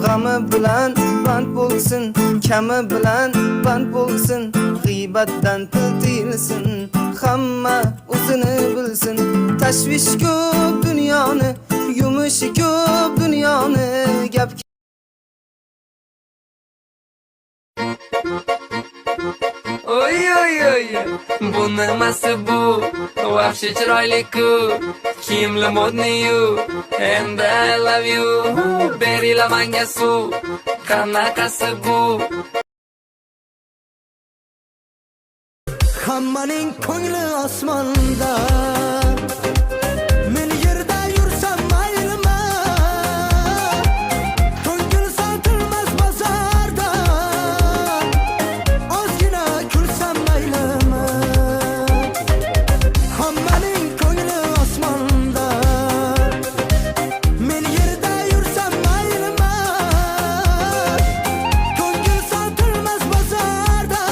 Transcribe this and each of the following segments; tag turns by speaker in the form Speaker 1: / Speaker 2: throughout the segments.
Speaker 1: G'ami bilan band bo'lsin, kami bilan band bo'lsin, g'iybatdan til tiyilsin, hamma o'zini bilsin. Tashvish ko'p dunyoni, yumushi ko'p dunyoni, gap
Speaker 2: Oy oy oy, bu nimasi bu? Vahshiy chiroyli-ku, kiyimli modniyu, and I love you. Beringlar menga suv, qanaqasi bu?
Speaker 3: Hammaning ko'ngli osmonda, men yerda yursam maylimi? Ko'ngil sotilmas bozorda, ozgina kulsam maylimi? Hammaning ko'ngli osmonda, men yerda yursam maylimi? Ko'ngil sotilmas bozorda,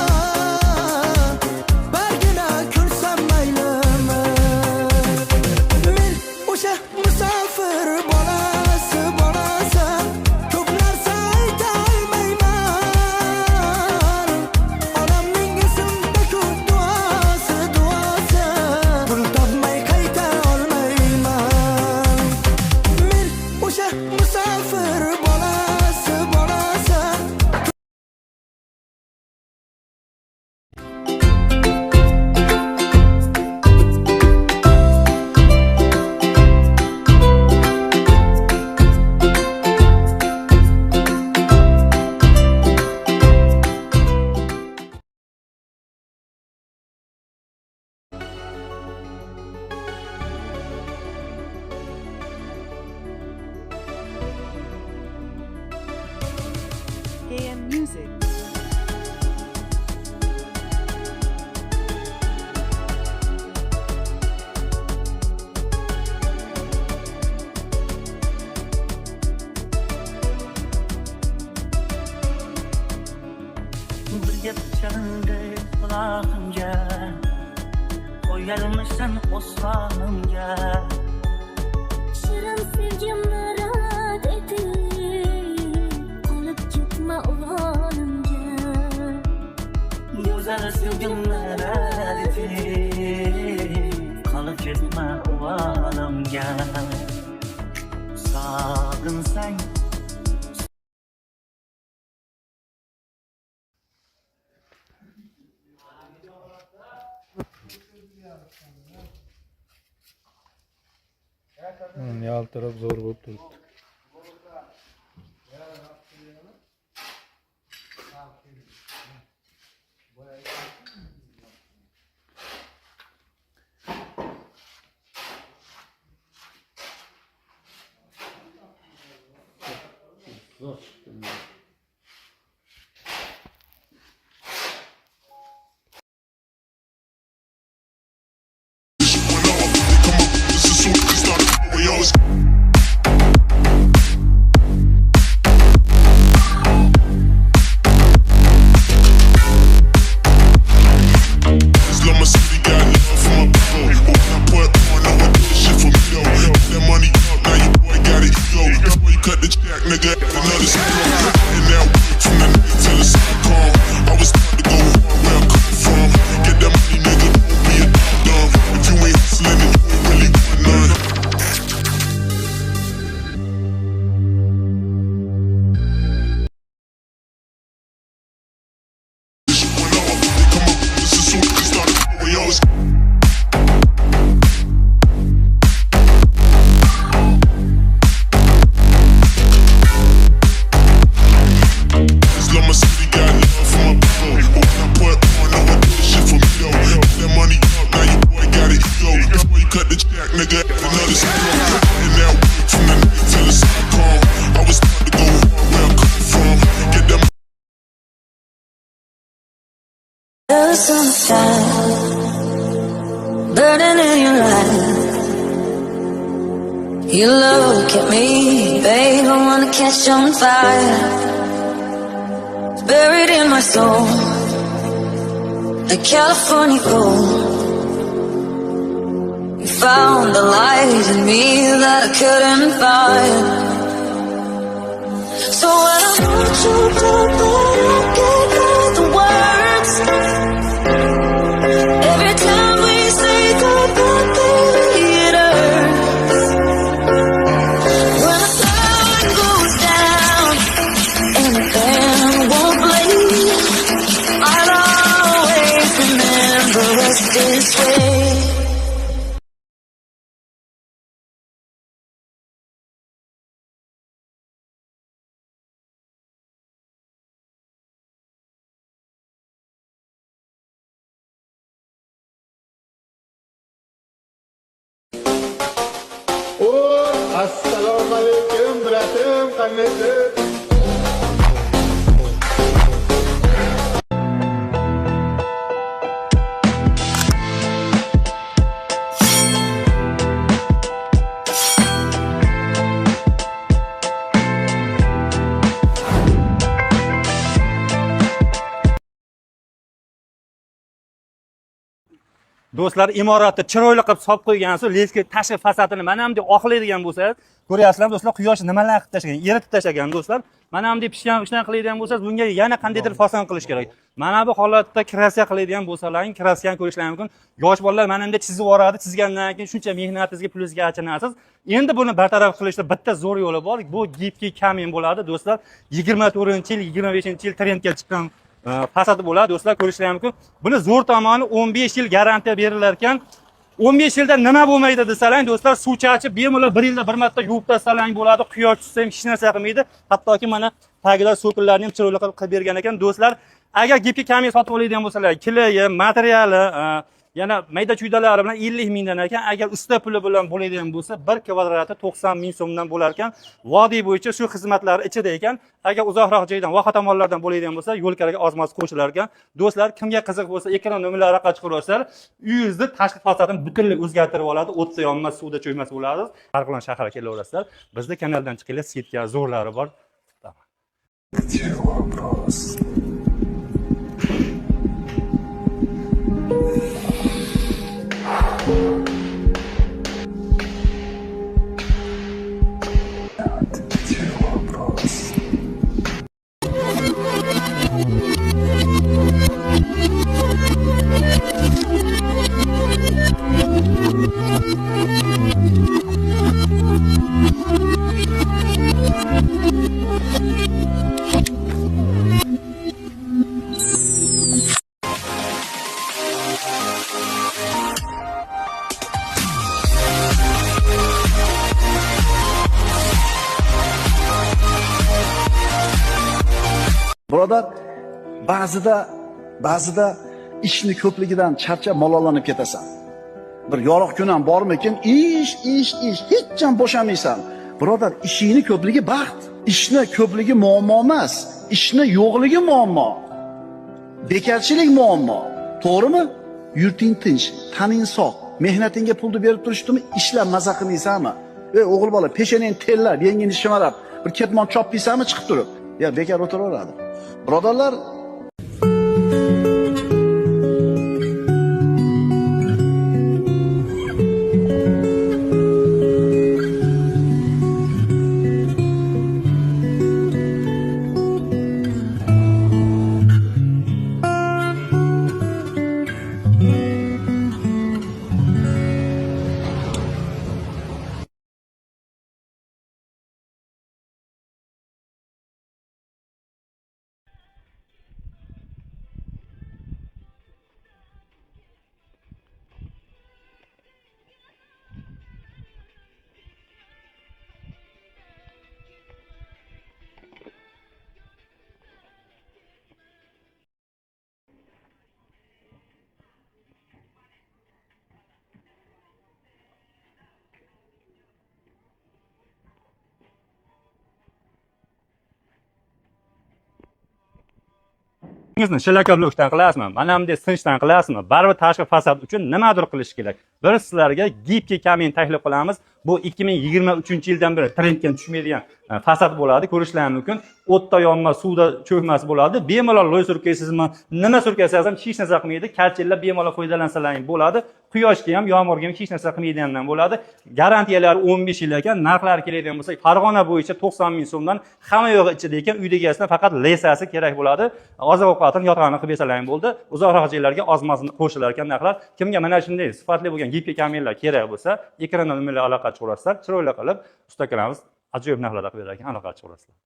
Speaker 3: musafir bolasi bolasi, ko'p narsa ayta olmayman. Onamning esimda ko'p duosi duosi, pul topmay qayta olmayman. Men o'sha musafir bolasi bolasi.
Speaker 4: AM Music.
Speaker 5: Bir gap chalindi qulog'imga, qo'yarmisan osmonimga.
Speaker 6: Shirin sevgimni rad etib, qolib ketma o'g'limga.
Speaker 5: Go'zal sevgimni rad etib, qolib ketma o'g'limga. Sog'insang
Speaker 7: yaltirab zo'r bo'lib turibdi.
Speaker 6: The sunshine burning in your eyes. You look at me, babe, I wanna catch on fire. It's buried in my soul, the California gold. You found the light in me that I couldn't find. choked up, but I get out the words. Every time we say goodbye, baby, it hurts. When the sun goes down and the band won't play, I'll always remember us this way.
Speaker 4: Assalomu alaykum, bratim, qanaqasiz?
Speaker 8: Do'stlar, imoratni chiroyli qilib solib qo'ygansiz, lekin tashqi fasadini mana bunday oqlaydigan bo'lsangiz, ko'ryapsizlar do'stlar, quyosh nimalar qilib tashlagan, eritib tashlagan do'stlar. Mana bunday pishgan ishdan qiladigan bo'lsangiz, bunga yana qandaydir fason qilish kerak. Mana bu holatda kraska qiladigan bo'lsalaring, kraskani ko'rishlaring mumkin. Yosh bolalar mana bunday chizib yuboradi, chizgandan keyin shuncha mehnatingizga pulingizga achinasiz. Endi buni bartaraf qilishda bitta zo'r yo'li bor. Bu gipki kamin bo'ladi do'stlar. 24-yil, 25-yil trendga chiqqan fasadi bo'ladi do'stlar, ko'rishlaring mumkin. Buni zo'r tomoni 15 yil garantiya berilar ekan. 15 yilda nima bo'lmaydi desalang do'stlar, suv chachib bemalol 1 yilda bir marta yuvib tasalaring bo'ladi. Quyosh tushsa ham hech narsa qilmaydi. Hattoki mana tagilar so'kinlarni ham chiroyli qilib bergan ekan do'stlar. Agar gipki kamin sotib oladigan bo'lsalar, kiliyi, materiali, yana mayda chuydalari bilan 50 mingdan ekan. Agar usta puli bilan bo'ladigan bo'lsa, 1 kvadrati 90 ming so'mdan bo'lar ekan. Vodiy bo'yicha shu xizmatlar ichida ekan. Agar uzoqroq joydan, voha tomonlardan bo'ladigan bo'lsa, yo'lkaraga ozmoz qo'shilar ekan. Do'stlar, kimga qiziq bo'lsa, ekran nomerlari orqali chiqarib olsalar, uyingizni tashqi fasadini butunlay o'zgartirib oladi. O'tda yonmas, suvda cho'ymas bo'ladi. Farqli shaharga kelaverasizlar. Bizning kanaldan chiqinglar, setka zo'rlari bor.
Speaker 9: Birodar, ba'zida ishni ko'pligidan charchab malollanib ketasan. Bir yorug' kun ham bormikin, ish, hech ham bo'shamaysan. Birodar, ishingni ko'pligi baxt, ishni ko'pligi muammo emas, ishni yo'qligi muammo. Bekarchilik muammo. To'g'rimi? Yurting tinch, taning sog', mehnatingga pulni berib turishdimi, ishlab maza qilmaysanmi? O'g'il bola, peshanang tellab, yengini shimarab, bir ketmon chopmaysanmi chiqib turib? Ya bekar o'tiraveradi. Birodarlar, Sizni shilaka blokdan qilasizmi? Mana bunday sinchdan qilasizmi? Baribir tashqi fasad uchun nimadir qilish kerak.
Speaker 8: Bir sizlarga gibki kamin taklif qilamiz. Bu 2023-yildan beri trendga tushmaydigan fasad bo'ladi, ko'rishlaringiz mumkin. O'tda yonma, suvda cho'kmasi bo'ladi. Bemalol loy surkaysizmi, nima surkasangiz ham hech narsa qilmaydi. Kalchillar bemalol foydalansalaring bo'ladi. Quyoshga ham, yomg'irga ham hech narsa qilmaydigandan bo'ladi. Garantiyalari 15 yil ekan, narxlari keladigan bo'lsa, Farg'ona bo'yicha 90 ming so'mdan hamma yo'g'i ichida ekan, uyda egasida faqat lesasi kerak bo'ladi. Oziq-ovqatini yotg'ani qilib bersalaring bo'ldi. Uzoqroq joylarga ozmasini qo'shilar ekan narxlar. Kimga mana shunday sifatli bo'lgan gibki kaminlar kerak bo'lsa, ekrandan bilan aloqa chiqarasizlar, chiroyli qilib ustakalarimiz ajoyib narxlarda qilib berar ekan, aloqa chiqarasizlar.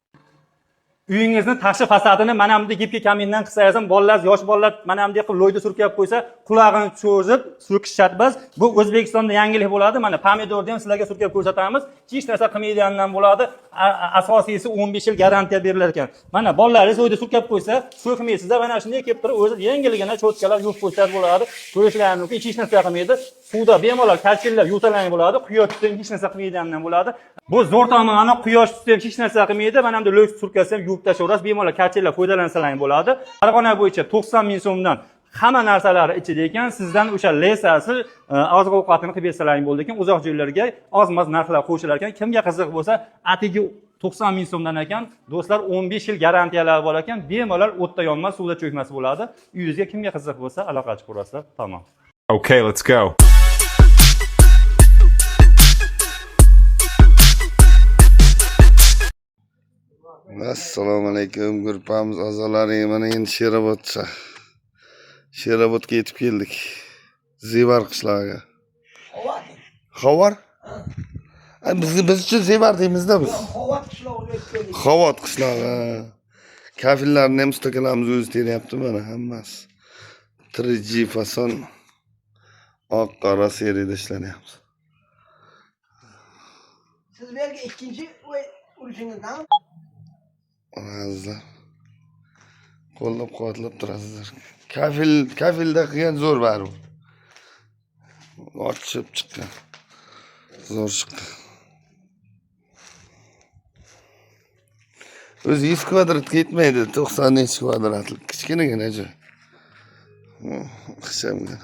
Speaker 8: Uyingizni tashqi fasadini mana bunday gibki kamindan qilsangiz ham, bolalar, yosh bolalar mana bunday qilib loyda surkab qo'ysa, qulog'ini cho'zib surkish shart emas. Bu O'zbekistonda yangilik bo'ladi. Mana pomidorni ham sizlarga surkab ko'rsatamiz. Hech narsa qilmaydigandan bo'ladi. Asosiysi 15 yil garantiya berilar ekan. Mana bolalaringiz loyda surkab qo'ysa, so'kmaysizlar. Mana shunday kelib turib, o'zi yengilgina cho'tkalar yuvib qo'ysangiz bo'ladi. Ko'rishlaringiz mumkin, hech narsa qilmaydi. Suvda bemalol kalchillar yutalaring bo'ladi. Quyosh tutsa hech narsa qilmaydigandan bo'ladi. Bu zo'r tomoni quyosh tutsa hech narsa qilmaydi. Mana bunday loy surkasi ham yuvib tashaverasiz. Bemalol kalchillar foydalansalaring bo'ladi. Farg'ona bo'yicha 90 ming so'mdan hamma narsalari ichida ekan, sizdan o'sha lesasi oziq-ovqatini qilib bersalaring bo'ldi ekan, uzoq joylarga ozmas narxlar qo'shilar ekan. Kimga qiziq bo'lsa, atigi 90 ming so'mdan ekan, do'stlar 15 yil garantiyalari bor ekan, bemalol o'tda yonmas, suvda cho'kmas bo'ladi. Uyingizga kimga qiziq bo'lsa, aloqa chiqarasizlar. Tamom.
Speaker 10: Okay, let's go.
Speaker 4: Assalomu alaykum guruhimiz a'zolari. Mana endi Sherobodga yetib keldik. Zevar qishlog'iga. Xavar? Biz uchun Zevar deymiz-da biz. Xavot qishlog'i. Kafillarni ham ustakalarimiz o'zi teryapti mana hammasi. 3G fason oq qora seriyada ishlayapmiz.
Speaker 3: Siz belki ikinci uruşunuzdan
Speaker 4: Azizlar. Qo'llab-quvvatlab turasizlar. Kafilda qilgan zo'r baribir. Ochib chiqqan. Zo'r chiqqan. O'zi 100 kvadratga yetmaydi, 90 necha kvadratlik kichkinagina joy. Xishamgina.